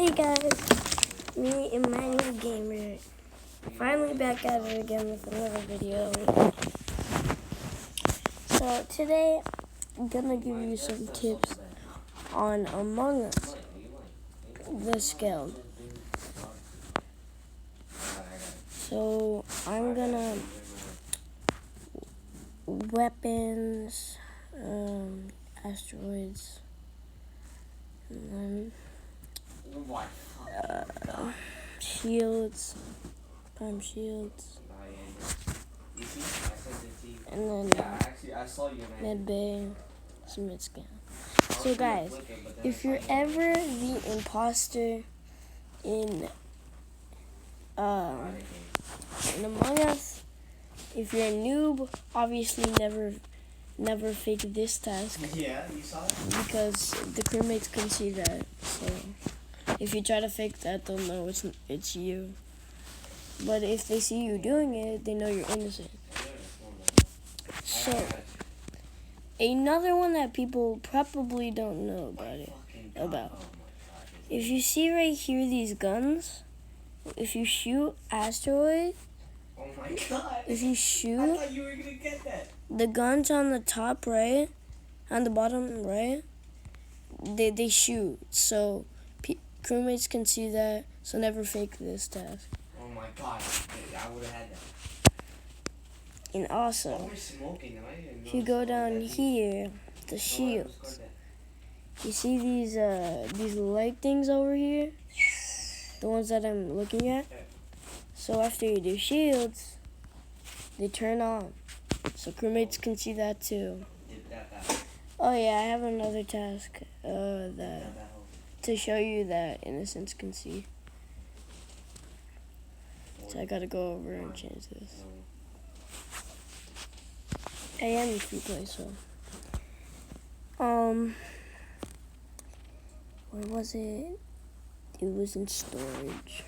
Hey guys, me Emmanuel Gamer, finally back at it again with another video. So today I'm gonna give you some tips on Among Us, this guild. So I'm gonna weapons, asteroids, and then shields, prime shields, and then med bay, some mid scan. So guys, if you're ever the imposter in Among Us, if you're a noob, obviously never fake this task. Yeah, you saw it? Because the crewmates can see that. So if you try to fake that, they'll know it's you. But if they see you doing it, they know you're innocent. So another one that people probably don't know about. If you see right here these guns, if you shoot asteroid, Oh my god. if you I shoot thought you were gonna get that. the guns on the top right, on the bottom right, they shoot. So crewmates can see that. So never fake this task. Oh my god. I would have had that. And also, We're smoking. I didn't if you go down here, the shields. You see these light things over here? The ones that I'm looking at? So after you do shields, they turn on. So crewmates can see that too. Oh yeah, I have another task to show you that innocents can see. So I gotta go over and change this. I am in free play, so. Where was it? It was in storage.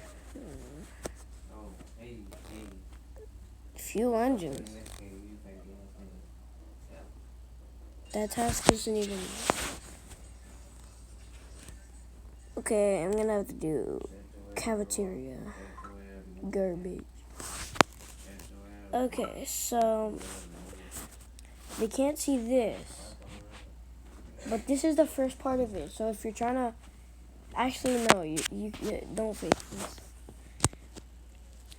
Fuel engines. That task isn't even. Okay, I'm gonna have to do cafeteria. Garbage. Okay, so they can't see this. But this is the first part of it. So if you're trying to actually no, you don't fake this.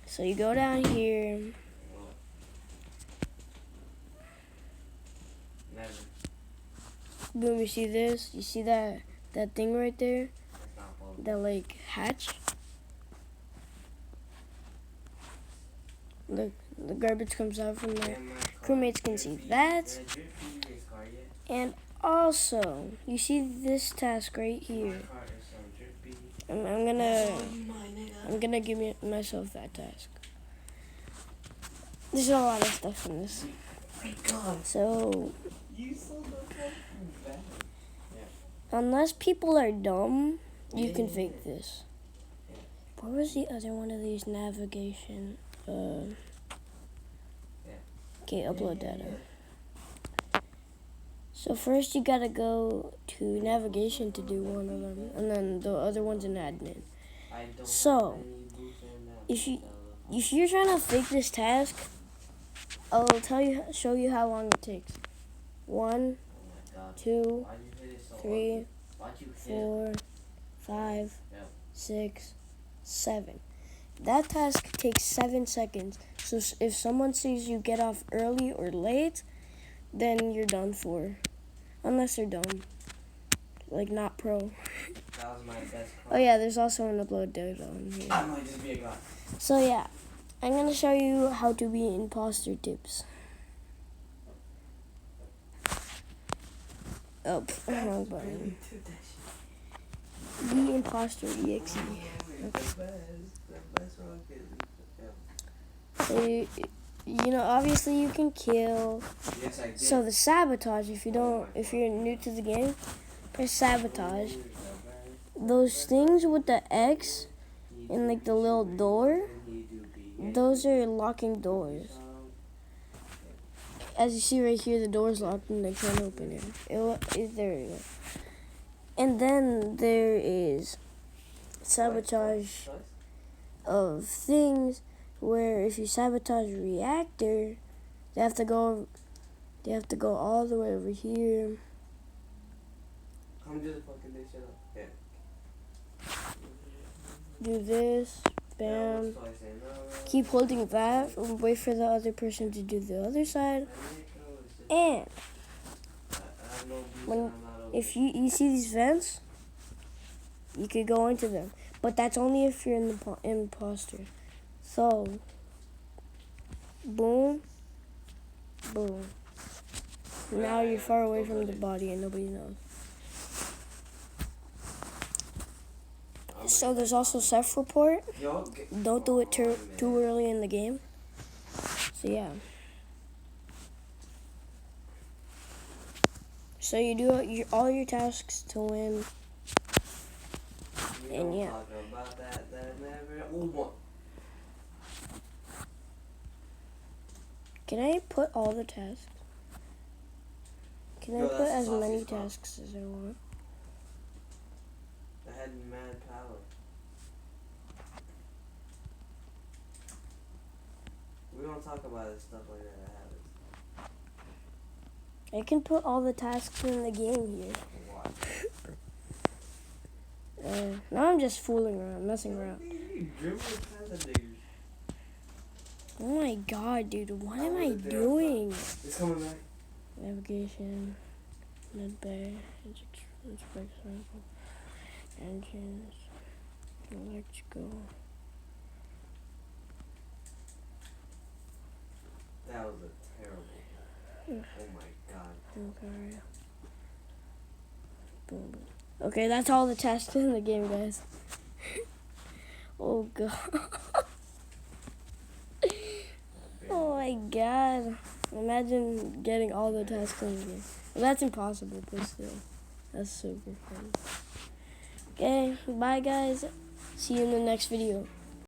So you go down here. Boom, you see this? You see that thing right there? That like hatch? Look, the garbage comes out from there. Crewmates can see that. And also, you see this task right here. I'm gonna give myself that task. There's a lot of stuff in this. So unless people are dumb, you can fake this. What was the other one of these navigation? Okay, upload data. So first you gotta go to navigation to do one of them, and then the other one's in admin. So if you're trying to fake this task, I'll show you how long it takes. 1, 2, 3, 4, 5, 6, 7. That task takes 7 seconds. So if someone sees you get off early or late, then you're done for. Unless they're dumb. Like not pro. That was my best call. Oh yeah, there's also an upload data on here. I might just be a god. So yeah, I'm gonna show you how to be imposter tips. Oh, wrong button. Be imposter exe. So you know, obviously you can kill. Yes, I did. So the sabotage, if you're new to the game, press sabotage. Those things with the X and like the little door, those are locking doors. As you see right here, the door's locked and they can't open it. There you go. And then there is sabotage of things where if you sabotage a reactor, they have to go all the way over here. Come do the fucking day shit up. Yeah. Do this, bam. Keep holding that and wait for the other person to do the other side. And if you see these vents, you could go into them. But that's only if you're in the imposter. So, boom, boom. Now you're far away from the body and nobody knows. So there's also self-report. Don't do it too early in the game. So yeah. So you do all your tasks to win. And yeah. Can I put all the tasks? Can I put as many tasks as I want? I had mad power. We don't talk about this stuff like that. I can put all the tasks in the game here. Now I'm just fooling around, messing around. Oh my god, dude, what am I doing? It's coming back. Navigation, med bay, engines, electrical. That was a terrible. Oh my god. Okay. Boom. Okay, that's all the tasks in the game, guys. Oh god. Oh my god. Imagine getting all the tasks in the game. Well, that's impossible, but still. That's super fun. Okay, bye guys. See you in the next video.